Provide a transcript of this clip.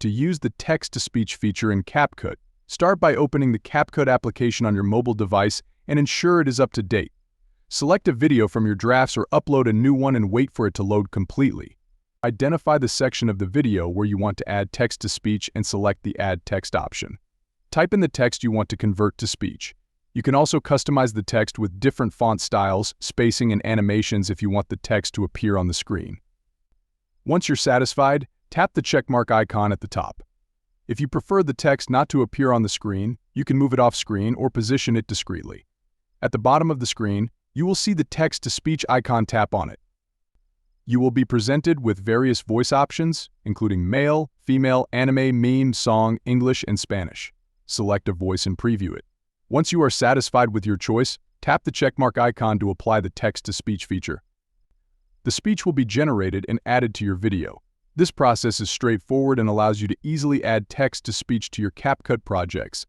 To use the text-to-speech feature in CapCut, start by opening the CapCut application on your mobile device and ensure it is up to date. Select a video from your drafts or upload a new one and wait for it to load completely. Identify the section of the video where you want to add text-to-speech and select the Add Text option. Type in the text you want to convert to speech. You can also customize the text with different font styles, spacing, and animations if you want the text to appear on the screen. Once you're satisfied, tap the checkmark icon at the top. If you prefer the text not to appear on the screen, you can move it off screen or position it discreetly. At the bottom of the screen, you will see the text-to-speech icon. Tap on it. You will be presented with various voice options, including male, female, anime, meme, song, English, and Spanish. Select a voice and preview it. Once you are satisfied with your choice, tap the checkmark icon to apply the text-to-speech feature. The speech will be generated and added to your video. This process is straightforward and allows you to easily add text-to-speech to your CapCut projects.